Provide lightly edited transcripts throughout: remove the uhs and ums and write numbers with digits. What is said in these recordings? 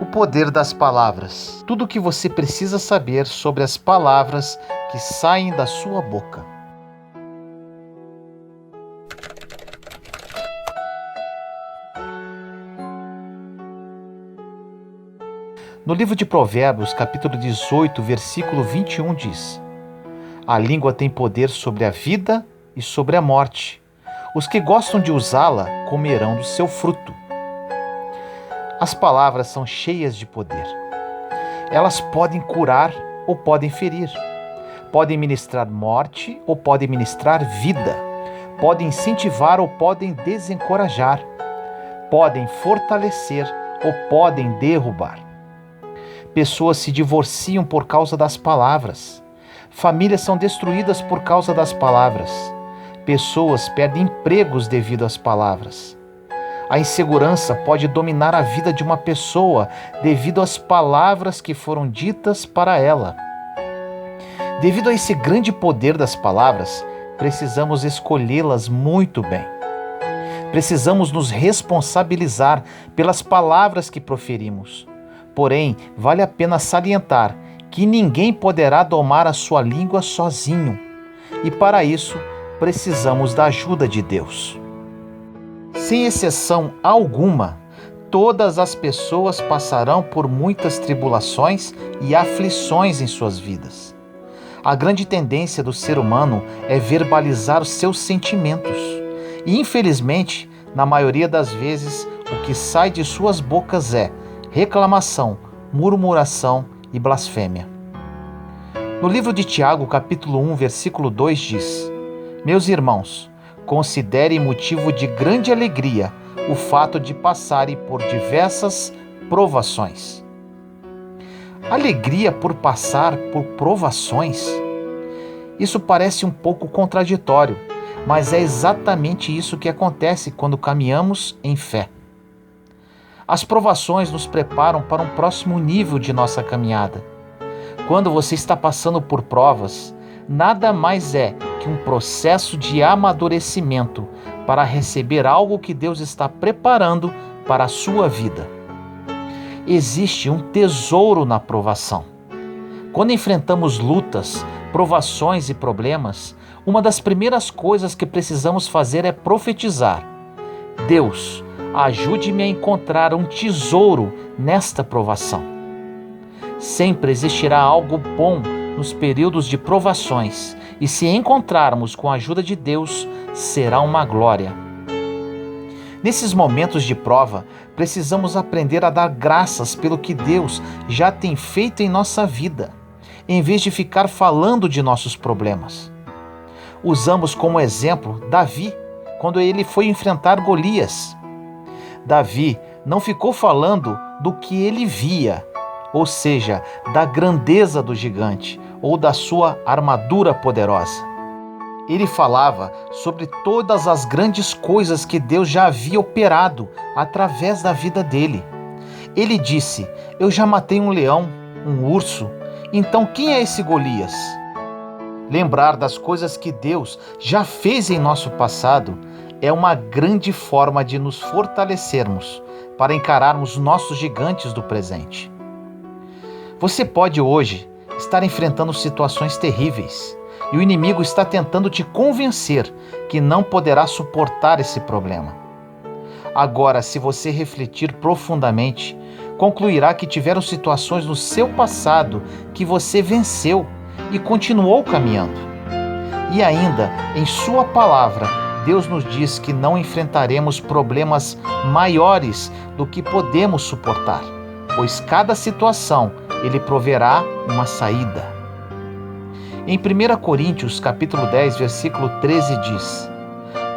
O poder das palavras. Tudo o que você precisa saber sobre as palavras que saem da sua boca. No livro de Provérbios, capítulo 18, versículo 21 diz: A língua tem poder sobre a vida e sobre a morte. Os que gostam de usá-la comerão do seu fruto. As palavras são cheias de poder. Elas podem curar ou podem ferir. Podem ministrar morte ou podem ministrar vida. Podem incentivar ou podem desencorajar. Podem fortalecer ou podem derrubar. Pessoas se divorciam por causa das palavras. Famílias são destruídas por causa das palavras. Pessoas perdem empregos devido às palavras. A insegurança pode dominar a vida de uma pessoa devido às palavras que foram ditas para ela. Devido a esse grande poder das palavras, precisamos escolhê-las muito bem. Precisamos nos responsabilizar pelas palavras que proferimos. Porém, vale a pena salientar que ninguém poderá domar a sua língua sozinho. E para isso, precisamos da ajuda de Deus. Sem exceção alguma, todas as pessoas passarão por muitas tribulações e aflições em suas vidas. A grande tendência do ser humano é verbalizar os seus sentimentos. E, infelizmente, na maioria das vezes, o que sai de suas bocas é reclamação, murmuração e blasfêmia. No livro de Tiago, capítulo 1, versículo 2 diz: Meus irmãos, considerem motivo de grande alegria o fato de passarem por diversas provações. Alegria por passar por provações? Isso parece um pouco contraditório, mas é exatamente isso que acontece quando caminhamos em fé. As provações nos preparam para um próximo nível de nossa caminhada. Quando você está passando por provas, nada mais é que um processo de amadurecimento para receber algo que Deus está preparando para a sua vida. Existe um tesouro na provação. Quando enfrentamos lutas, provações e problemas, uma das primeiras coisas que precisamos fazer é profetizar: Deus, ajude-me a encontrar um tesouro nesta provação. Sempre existirá algo bom nos períodos de provações, e se encontrarmos com a ajuda de Deus, será uma glória. Nesses momentos de prova, precisamos aprender a dar graças pelo que Deus já tem feito em nossa vida, em vez de ficar falando de nossos problemas. Usamos como exemplo Davi, quando ele foi enfrentar Golias. Davi não ficou falando do que ele via, ou seja, da grandeza do gigante ou da sua armadura poderosa. Ele falava sobre todas as grandes coisas que Deus já havia operado através da vida dele. Ele disse: Eu já matei um leão, um urso, então quem é esse Golias? Lembrar das coisas que Deus já fez em nosso passado é uma grande forma de nos fortalecermos para encararmos nossos gigantes do presente. Você pode hoje estar enfrentando situações terríveis e o inimigo está tentando te convencer que não poderá suportar esse problema. Agora, se você refletir profundamente, concluirá que tiveram situações no seu passado que você venceu e continuou caminhando. E ainda, em sua palavra, Deus nos diz que não enfrentaremos problemas maiores do que podemos suportar, pois cada situação Ele proverá uma saída. Em 1 Coríntios, capítulo 10, versículo 13 diz: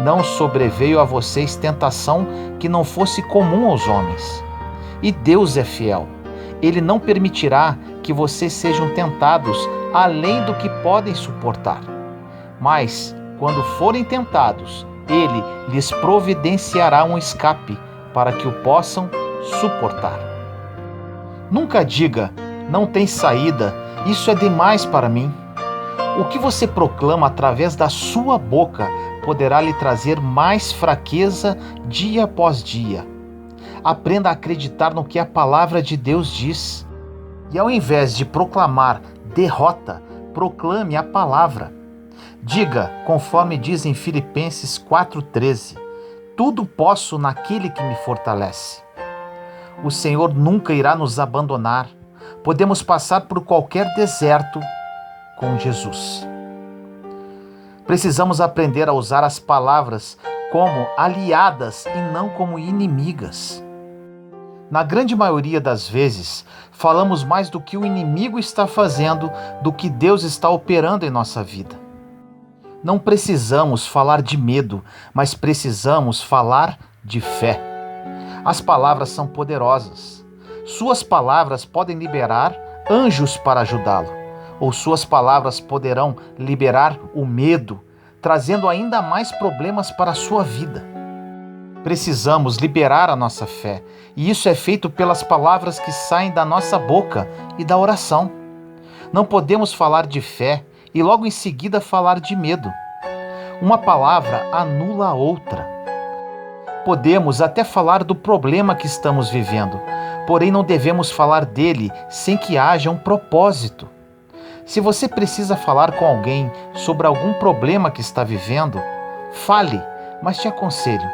Não sobreveio a vocês tentação que não fosse comum aos homens. E Deus é fiel. Ele não permitirá que vocês sejam tentados além do que podem suportar. Mas, quando forem tentados, Ele lhes providenciará um escape para que o possam suportar. Nunca diga: não tem saída, isso é demais para mim. O que você proclama através da sua boca poderá lhe trazer mais fraqueza dia após dia. Aprenda a acreditar no que a palavra de Deus diz. E ao invés de proclamar derrota, proclame a palavra. Diga, conforme diz em Filipenses 4,13, tudo posso naquele que me fortalece. O Senhor nunca irá nos abandonar. Podemos passar por qualquer deserto com Jesus. Precisamos aprender a usar as palavras como aliadas e não como inimigas. Na grande maioria das vezes, falamos mais do que o inimigo está fazendo do que Deus está operando em nossa vida. Não precisamos falar de medo, mas precisamos falar de fé. As palavras são poderosas. Suas palavras podem liberar anjos para ajudá-lo, ou suas palavras poderão liberar o medo, trazendo ainda mais problemas para a sua vida. Precisamos liberar a nossa fé, e isso é feito pelas palavras que saem da nossa boca e da oração. Não podemos falar de fé e logo em seguida falar de medo. Uma palavra anula a outra. Podemos até falar do problema que estamos vivendo, porém não devemos falar dele sem que haja um propósito. Se você precisa falar com alguém sobre algum problema que está vivendo, fale, mas te aconselho,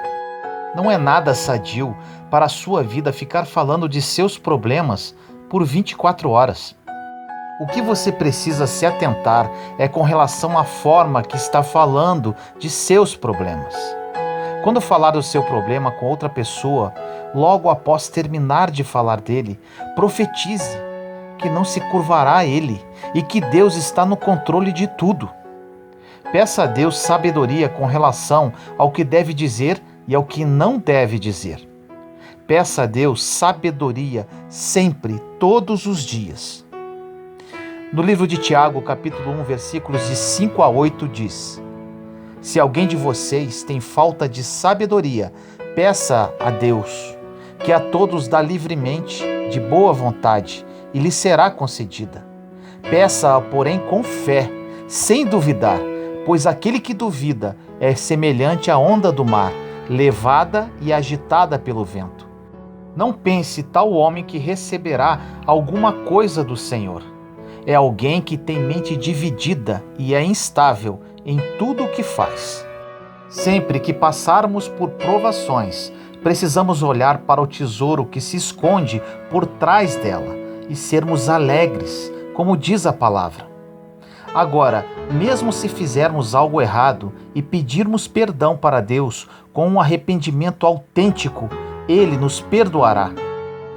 não é nada sadio para a sua vida ficar falando de seus problemas por 24 horas. O que você precisa se atentar é com relação à forma que está falando de seus problemas. Quando falar do seu problema com outra pessoa, logo após terminar de falar dele, profetize que não se curvará a ele e que Deus está no controle de tudo. Peça a Deus sabedoria com relação ao que deve dizer e ao que não deve dizer. Peça a Deus sabedoria sempre, todos os dias. No livro de Tiago, capítulo 1, versículos de 5 a 8, diz: Se alguém de vocês tem falta de sabedoria, peça a Deus, que a todos dá livremente, de boa vontade, e lhe será concedida. Peça-a, porém, com fé, sem duvidar, pois aquele que duvida é semelhante à onda do mar, levada e agitada pelo vento. Não pense tal homem que receberá alguma coisa do Senhor. É alguém que tem mente dividida e é instável em tudo o que faz. Sempre que passarmos por provações, precisamos olhar para o tesouro que se esconde por trás dela e sermos alegres, como diz a palavra. Agora, mesmo se fizermos algo errado e pedirmos perdão para Deus com um arrependimento autêntico, Ele nos perdoará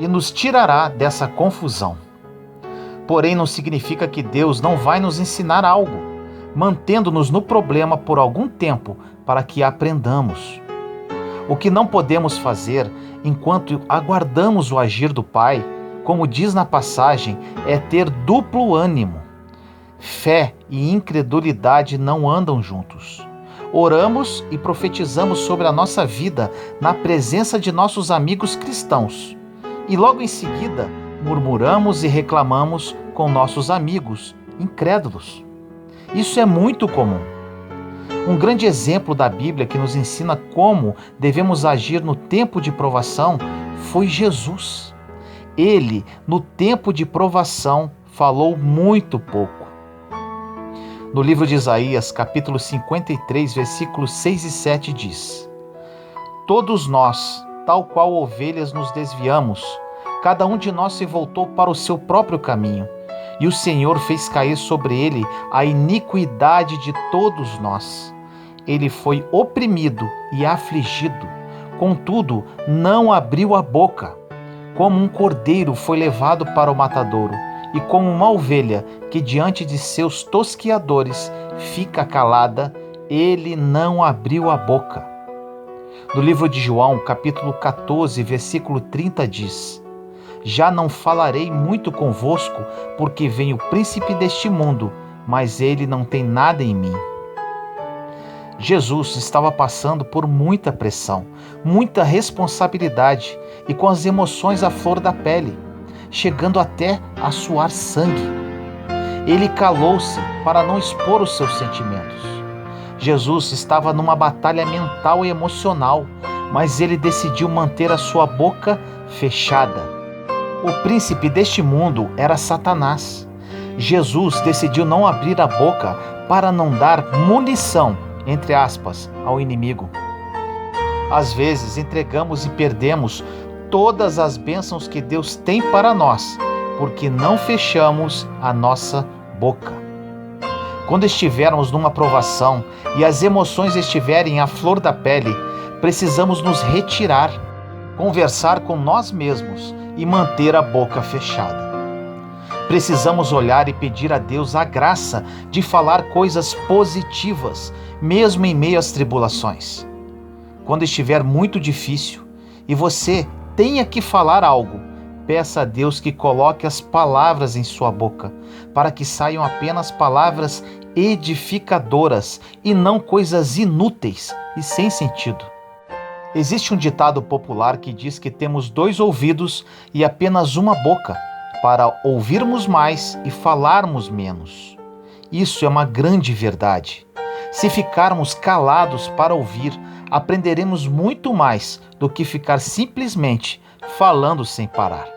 e nos tirará dessa confusão. Porém, não significa que Deus não vai nos ensinar algo, mantendo-nos no problema por algum tempo para que aprendamos. O que não podemos fazer enquanto aguardamos o agir do Pai, como diz na passagem, é ter duplo ânimo. Fé e incredulidade não andam juntos. Oramos e profetizamos sobre a nossa vida na presença de nossos amigos cristãos. E logo em seguida, murmuramos e reclamamos com nossos amigos incrédulos. Isso é muito comum. Um grande exemplo da Bíblia que nos ensina como devemos agir no tempo de provação foi Jesus. Ele, no tempo de provação, falou muito pouco. No livro de Isaías, capítulo 53, versículos 6 e 7 diz: Todos nós, tal qual ovelhas, nos desviamos, cada um de nós se voltou para o seu próprio caminho, e o Senhor fez cair sobre ele a iniquidade de todos nós. Ele foi oprimido e afligido, contudo não abriu a boca. Como um cordeiro foi levado para o matadouro, e como uma ovelha que diante de seus tosquiadores fica calada, ele não abriu a boca. No livro de João, capítulo 14, versículo 30 diz: Já não falarei muito convosco, porque vem o príncipe deste mundo, mas ele não tem nada em mim. Jesus estava passando por muita pressão, muita responsabilidade e com as emoções à flor da pele, chegando até a suar sangue. Ele calou-se para não expor os seus sentimentos. Jesus estava numa batalha mental e emocional, mas ele decidiu manter a sua boca fechada. O príncipe deste mundo era Satanás. Jesus decidiu não abrir a boca para não dar munição, entre aspas, ao inimigo. Às vezes entregamos e perdemos todas as bênçãos que Deus tem para nós, porque não fechamos a nossa boca. Quando estivermos numa provação e as emoções estiverem à flor da pele, precisamos nos retirar, conversar com nós mesmos e manter a boca fechada. Precisamos olhar e pedir a Deus a graça de falar coisas positivas, mesmo em meio às tribulações. Quando estiver muito difícil e você tenha que falar algo, peça a Deus que coloque as palavras em sua boca, para que saiam apenas palavras edificadoras e não coisas inúteis e sem sentido. Existe um ditado popular que diz que temos 2 ouvidos e apenas uma boca, para ouvirmos mais e falarmos menos. Isso é uma grande verdade. Se ficarmos calados para ouvir, aprenderemos muito mais do que ficar simplesmente falando sem parar.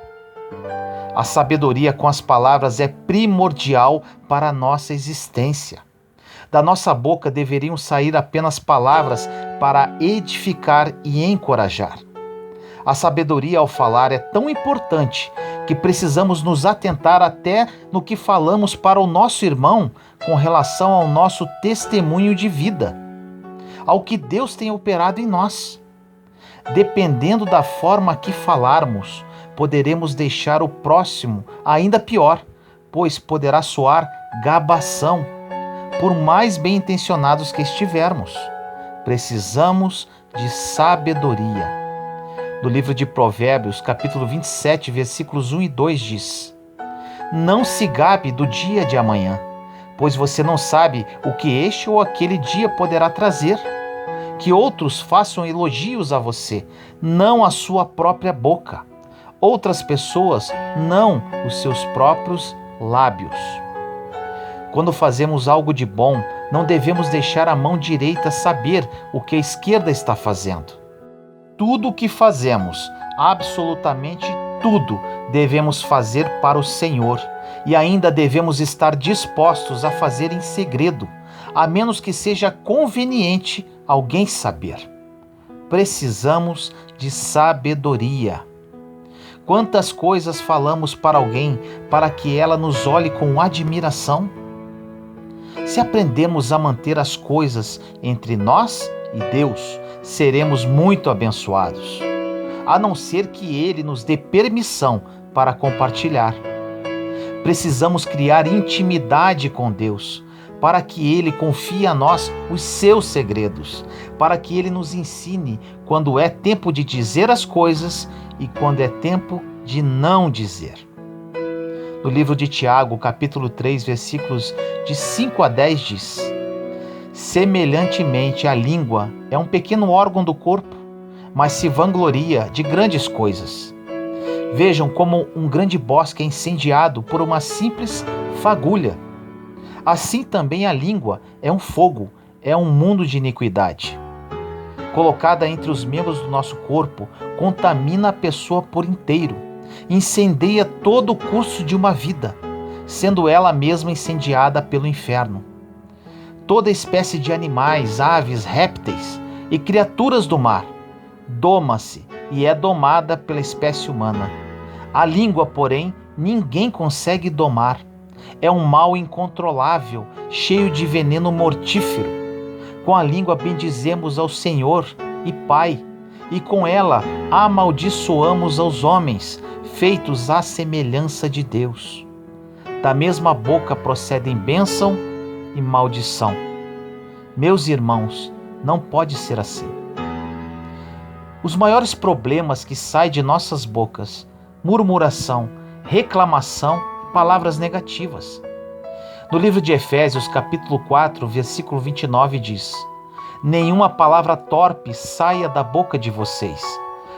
A sabedoria com as palavras é primordial para a nossa existência. Da nossa boca deveriam sair apenas palavras para edificar e encorajar. A sabedoria ao falar é tão importante que precisamos nos atentar até no que falamos para o nosso irmão com relação ao nosso testemunho de vida, ao que Deus tem operado em nós. Dependendo da forma que falarmos, poderemos deixar o próximo ainda pior, pois poderá soar gabação, por mais bem intencionados que estivermos. Precisamos de sabedoria. No livro de Provérbios, capítulo 27, versículos 1 e 2 diz: Não se gabe do dia de amanhã, pois você não sabe o que este ou aquele dia poderá trazer. Que outros façam elogios a você, não a sua própria boca. Outras pessoas, não os seus próprios lábios. Quando fazemos algo de bom, não devemos deixar a mão direita saber o que a esquerda está fazendo. Tudo o que fazemos, absolutamente tudo, devemos fazer para o Senhor, e ainda devemos estar dispostos a fazer em segredo, a menos que seja conveniente alguém saber. Precisamos de sabedoria. Quantas coisas falamos para alguém para que ela nos olhe com admiração? Se aprendemos a manter as coisas entre nós e Deus, seremos muito abençoados, a não ser que Ele nos dê permissão para compartilhar. Precisamos criar intimidade com Deus, para que Ele confie a nós os seus segredos, para que Ele nos ensine quando é tempo de dizer as coisas e quando é tempo de não dizer. No livro de Tiago, capítulo 3, versículos de 5 a 10 diz: Semelhantemente, a língua é um pequeno órgão do corpo, mas se vangloria de grandes coisas. Vejam como um grande bosque é incendiado por uma simples fagulha. Assim também a língua é um fogo, é um mundo de iniquidade. Colocada entre os membros do nosso corpo, contamina a pessoa por inteiro, incendeia todo o curso de uma vida, sendo ela mesma incendiada pelo inferno. Toda espécie de animais, aves, répteis e criaturas do mar doma-se e é domada pela espécie humana. A língua, porém, ninguém consegue domar. É um mal incontrolável, cheio de veneno mortífero. Com a língua bendizemos ao Senhor e Pai, e com ela amaldiçoamos aos homens, feitos à semelhança de Deus. Da mesma boca procedem bênção e maldição. Meus irmãos, não pode ser assim. Os maiores problemas que saem de nossas bocas: murmuração, reclamação, palavras negativas. No livro de Efésios, capítulo 4, versículo 29 diz: Nenhuma palavra torpe saia da boca de vocês,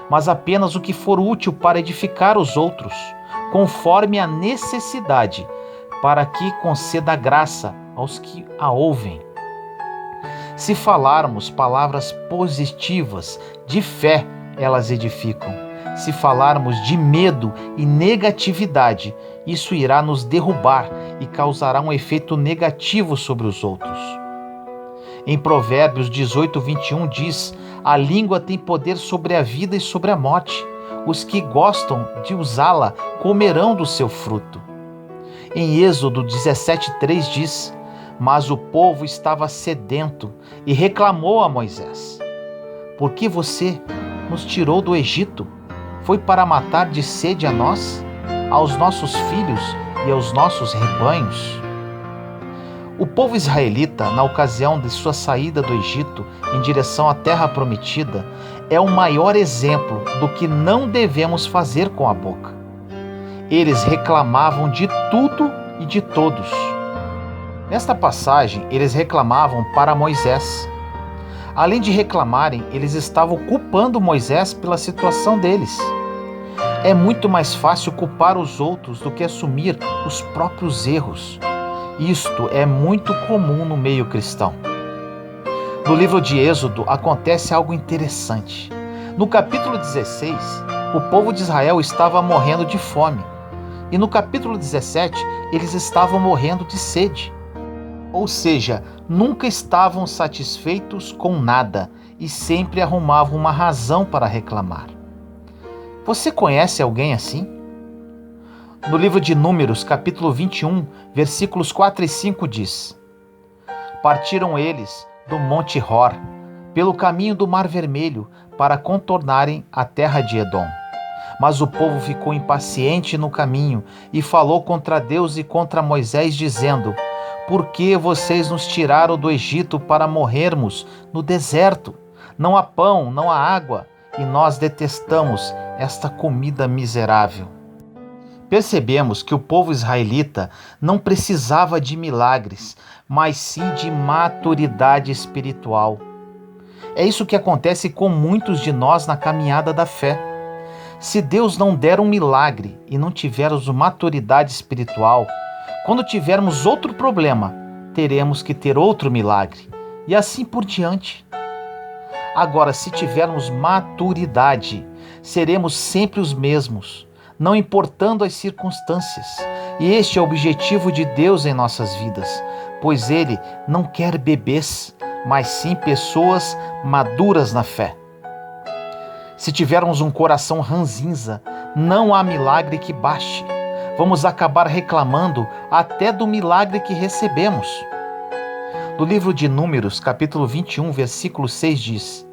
mas apenas o que for útil para edificar os outros, conforme a necessidade, para que conceda graça aos que a ouvem. Se falarmos palavras positivas, de fé, elas edificam. Se falarmos de medo e negatividade, isso irá nos derrubar e causará um efeito negativo sobre os outros. Em Provérbios 18:21 diz: a língua tem poder sobre a vida e sobre a morte. Os que gostam de usá-la comerão do seu fruto. Em Êxodo 17:3 diz: mas o povo estava sedento e reclamou a Moisés: por que você nos tirou do Egito? Foi para matar de sede a nós, aos nossos filhos e aos nossos rebanhos? O povo israelita, na ocasião de sua saída do Egito em direção à terra prometida, é o maior exemplo do que não devemos fazer com a boca. Eles reclamavam de tudo e de todos. Nesta passagem, eles reclamavam para Moisés. Além de reclamarem, eles estavam culpando Moisés pela situação deles. É muito mais fácil culpar os outros do que assumir os próprios erros. Isto é muito comum no meio cristão. No livro de Êxodo acontece algo interessante. No capítulo 16, o povo de Israel estava morrendo de fome. E no capítulo 17, eles estavam morrendo de sede. Ou seja, nunca estavam satisfeitos com nada e sempre arrumavam uma razão para reclamar. Você conhece alguém assim? No livro de Números, capítulo 21, versículos 4 e 5 diz: partiram eles do Monte Hor, pelo caminho do Mar Vermelho, para contornarem a terra de Edom. Mas o povo ficou impaciente no caminho e falou contra Deus e contra Moisés, dizendo: por que vocês nos tiraram do Egito para morrermos no deserto? Não há pão, não há água, e nós detestamos esta comida miserável. Percebemos que o povo israelita não precisava de milagres, mas sim de maturidade espiritual. É isso que acontece com muitos de nós na caminhada da fé. Se Deus não der um milagre e não tivermos maturidade espiritual, quando tivermos outro problema, teremos que ter outro milagre, e assim por diante. Agora, se tivermos maturidade, seremos sempre os mesmos, não importando as circunstâncias. E este é o objetivo de Deus em nossas vidas, pois Ele não quer bebês, mas sim pessoas maduras na fé. Se tivermos um coração ranzinza, não há milagre que baste. Vamos acabar reclamando até do milagre que recebemos. No livro de Números, capítulo 21, versículo 6 diz: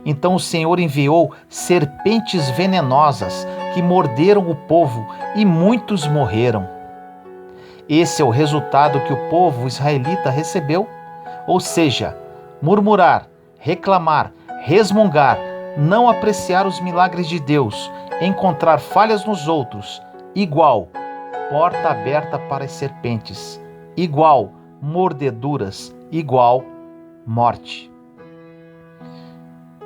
então o Senhor enviou serpentes venenosas que morderam o povo e muitos morreram. Esse é o resultado que o povo israelita recebeu. Ou seja, murmurar, reclamar, resmungar, não apreciar os milagres de Deus, encontrar falhas nos outros, igual porta aberta para as serpentes, igual mordeduras, igual morte.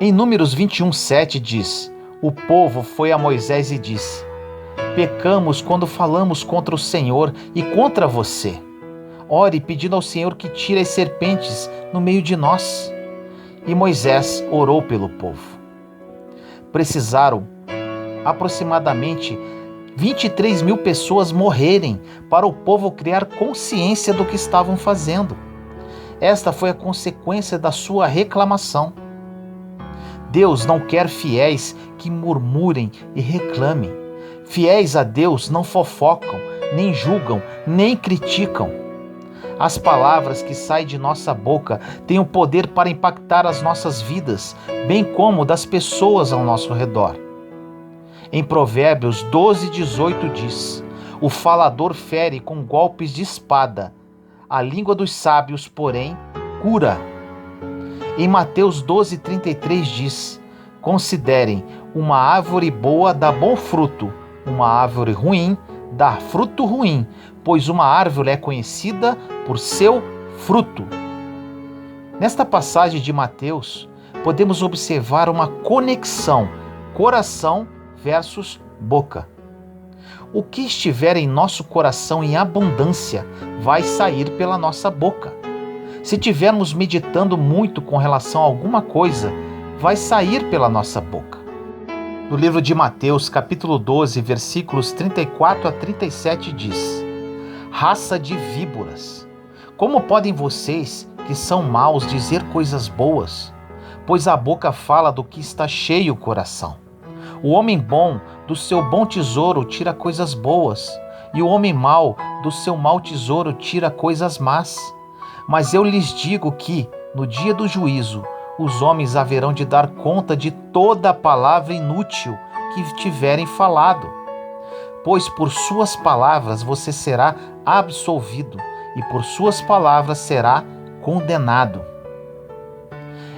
Em Números 21:7 diz: o povo foi a Moisés e disse: pecamos quando falamos contra o Senhor e contra você. Ore pedindo ao Senhor que tire as serpentes no meio de nós. E Moisés orou pelo povo. Precisaram aproximadamente 23 mil pessoas morrerem para o povo criar consciência do que estavam fazendo. Esta foi a consequência da sua reclamação. Deus não quer fiéis que murmurem e reclamem. Fiéis a Deus não fofocam, nem julgam, nem criticam. As palavras que saem de nossa boca têm o poder para impactar as nossas vidas, bem como das pessoas ao nosso redor. Em Provérbios 12:18 diz: o falador fere com golpes de espada, a língua dos sábios, porém, cura. Em Mateus 12:33 diz: considerem, uma árvore boa dá bom fruto, uma árvore ruim dá fruto ruim, pois uma árvore é conhecida por seu fruto. Nesta passagem de Mateus, podemos observar uma conexão coração versus boca. O que estiver em nosso coração em abundância vai sair pela nossa boca. Se tivermos meditando muito com relação a alguma coisa, vai sair pela nossa boca. No livro de Mateus, capítulo 12, versículos 34 a 37 diz: Raça de víboras, como podem vocês, que são maus, dizer coisas boas? Pois a boca fala do que está cheio o coração. O homem bom do seu bom tesouro tira coisas boas, e o homem mau do seu mau tesouro tira coisas más. Mas eu lhes digo que, no dia do juízo, os homens haverão de dar conta de toda a palavra inútil que tiverem falado. Pois por suas palavras você será absolvido, e por suas palavras será condenado.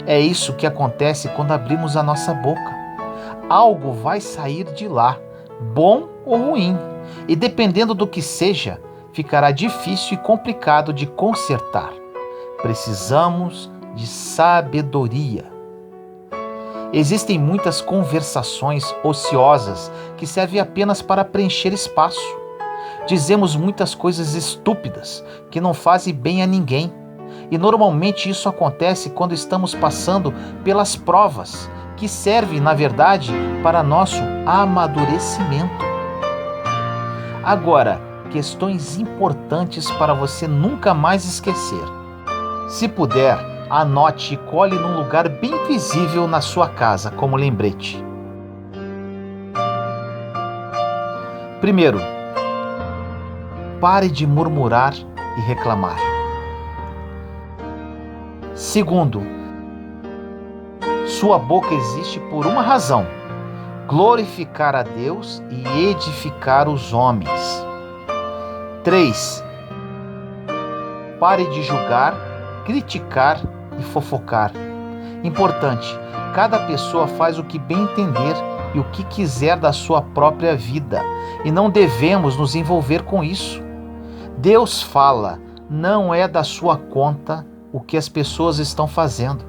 É isso que acontece quando abrimos a nossa boca. Algo vai sair de lá, bom ou ruim, e dependendo do que seja, ficará difícil e complicado de consertar. Precisamos de sabedoria. Existem muitas conversações ociosas que servem apenas para preencher espaço. Dizemos muitas coisas estúpidas que não fazem bem a ninguém. E normalmente isso acontece quando estamos passando pelas provas, que servem, na verdade, para nosso amadurecimento. Agora, questões importantes para você nunca mais esquecer. Se puder, anote e cole num lugar bem visível na sua casa, como lembrete. Primeiro, pare de murmurar e reclamar. Segundo, sua boca existe por uma razão: glorificar a Deus e edificar os homens. 3. Pare de julgar, criticar e fofocar. Importante, cada pessoa faz o que bem entender e o que quiser da sua própria vida, e não devemos nos envolver com isso. Deus fala, não é da sua conta o que as pessoas estão fazendo.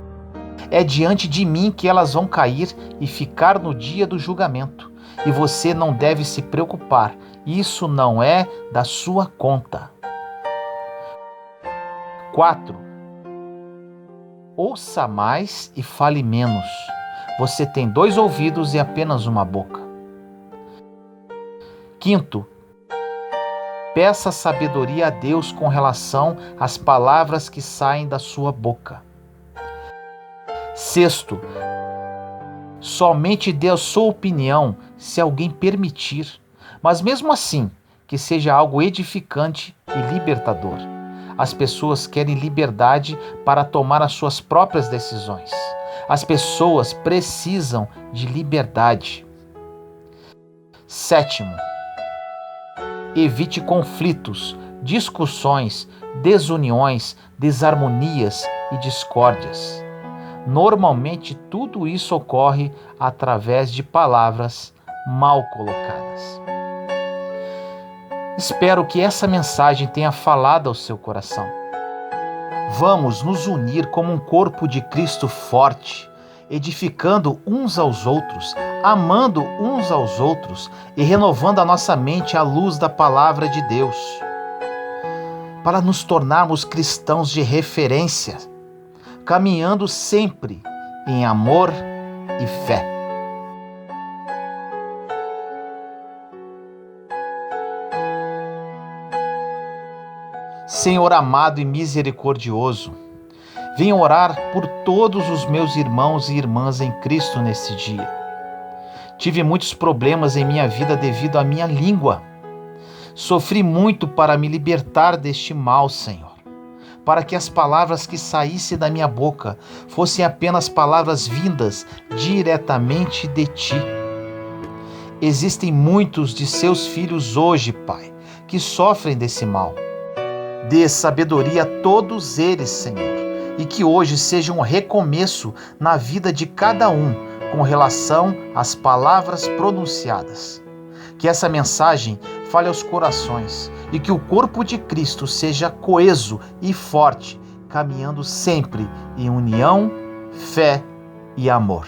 É diante de mim que elas vão cair e ficar no dia do julgamento. E você não deve se preocupar, isso não é da sua conta. 4. Ouça mais e fale menos. Você tem 2 ouvidos e apenas uma boca. 5. Peça sabedoria a Deus com relação às palavras que saem da sua boca. 6. Somente dê a sua opinião se alguém permitir, mas mesmo assim, que seja algo edificante e libertador. As pessoas querem liberdade para tomar as suas próprias decisões. As pessoas precisam de liberdade. 7. Evite conflitos, discussões, desuniões, desarmonias e discórdias. Normalmente tudo isso ocorre através de palavras mal colocadas. Espero que essa mensagem tenha falado ao seu coração. Vamos nos unir como um corpo de Cristo forte, edificando uns aos outros, amando uns aos outros e renovando a nossa mente à luz da palavra de Deus, para nos tornarmos cristãos de referência, caminhando sempre em amor e fé. Senhor amado e misericordioso, venho orar por todos os meus irmãos e irmãs em Cristo nesse dia. Tive muitos problemas em minha vida devido à minha língua. Sofri muito para me libertar deste mal, Senhor, para que as palavras que saíssem da minha boca fossem apenas palavras vindas diretamente de Ti. Existem muitos de seus filhos hoje, Pai, que sofrem desse mal. Dê sabedoria a todos eles, Senhor, e que hoje seja um recomeço na vida de cada um com relação às palavras pronunciadas. Que essa mensagem fale aos corações e que o corpo de Cristo seja coeso e forte, caminhando sempre em união, fé e amor.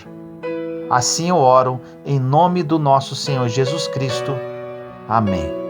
Assim eu oro em nome do nosso Senhor Jesus Cristo. Amém.